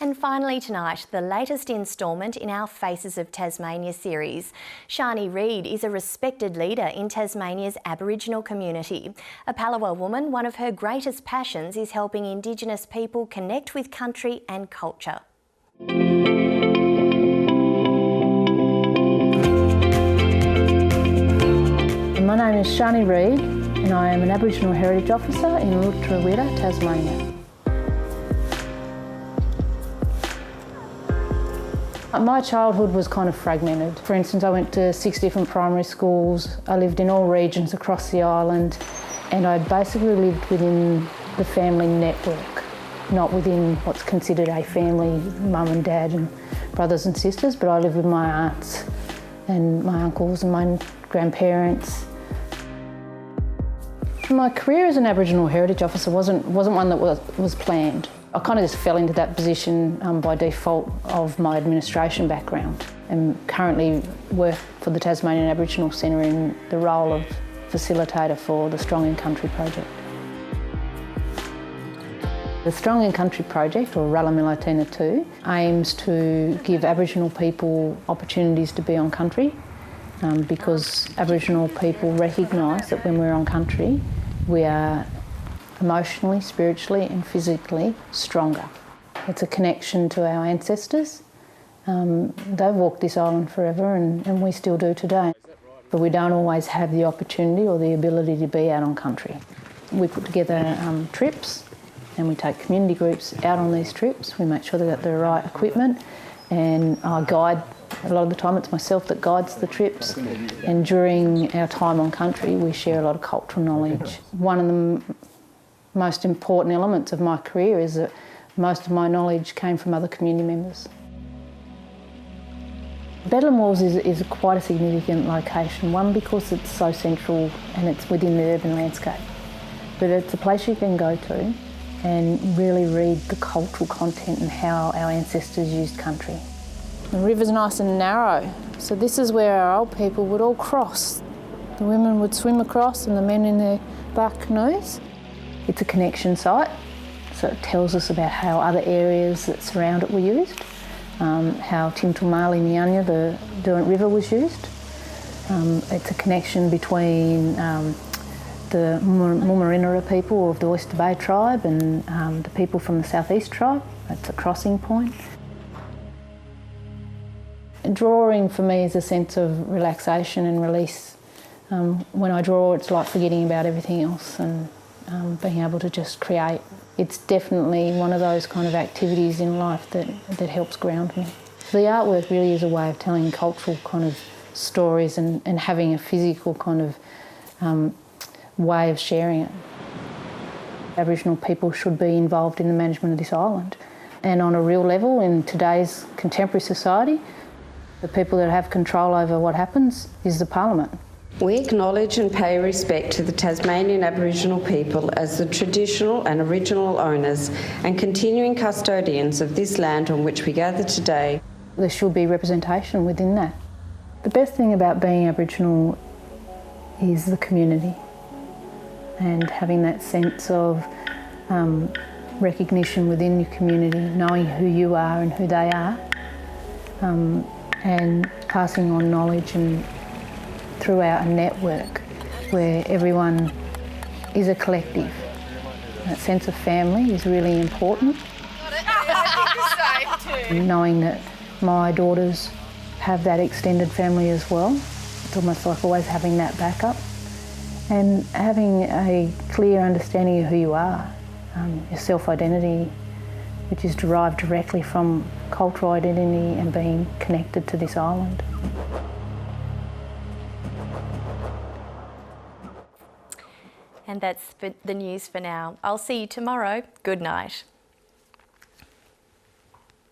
And finally tonight, the latest instalment in our Faces of Tasmania series. Sharnie Read is a respected leader in Tasmania's Aboriginal community. A Palawa woman, one of her greatest passions is helping Indigenous people connect with country and culture. My name is Sharnie Read and I am an Aboriginal Heritage Officer in Tasmania, Tasmania. My childhood was kind of fragmented. For instance, I went to 6 different primary schools. I lived in all regions across the island, and I basically lived within the family network, not within what's considered a family, mum and dad and brothers and sisters, but I lived with my aunts and my uncles and my grandparents. My career as an Aboriginal Heritage Officer wasn't one that was planned. I kind of just fell into that position by default of my administration background, and currently work for the Tasmanian Aboriginal Centre in the role of facilitator for the Strong in Country project. The Strong in Country project, or Rallamillitina 2, aims to give Aboriginal people opportunities to be on country, because Aboriginal people recognise that when we're on country, we are emotionally, spiritually and physically stronger. It's a connection to our ancestors. They've walked this island forever and we still do today. But we don't always have the opportunity or the ability to be out on country. We put together trips and we take community groups out on these trips. We make sure they've got the right equipment, and I guide. A lot of the time it's myself that guides the trips, and during our time on country we share a lot of cultural knowledge. One of the most important elements of my career is that most of my knowledge came from other community members. Bedlam Walls is quite a significant location, one because it's so central and it's within the urban landscape, but it's a place you can go to and really read the cultural content and how our ancestors used country. The river's nice and narrow, so this is where our old people would all cross. The women would swim across and the men in their bark canoes. It's a connection site, so it tells us about how other areas that surround it were used, how Timtalmali Nianya, the Derwent River, was used. It's a connection between the Mumarinara people of the Oyster Bay tribe and the people from the South East tribe. It's a crossing point. Drawing for me is a sense of relaxation and release. When I draw, it's like forgetting about everything else and being able to just create. It's definitely one of those kind of activities in life that helps ground me. The artwork really is a way of telling cultural kind of stories and having a physical kind of way of sharing it. Aboriginal people should be involved in the management of this island. And on a real level, in today's contemporary society, the people that have control over what happens is the Parliament. We acknowledge and pay respect to the Tasmanian Aboriginal people as the traditional and original owners and continuing custodians of this land on which we gather today. There should be representation within that. The best thing about being Aboriginal is the community and having that sense of recognition within your community, knowing who you are and who they are, and passing on knowledge and throughout a network where everyone is a collective. That sense of family is really important. Knowing that my daughters have that extended family as well, it's almost like always having that backup. And having a clear understanding of who you are, your self-identity, which is derived directly from cultural identity and being connected to this island. And that's the news for now. I'll see you tomorrow. Good night.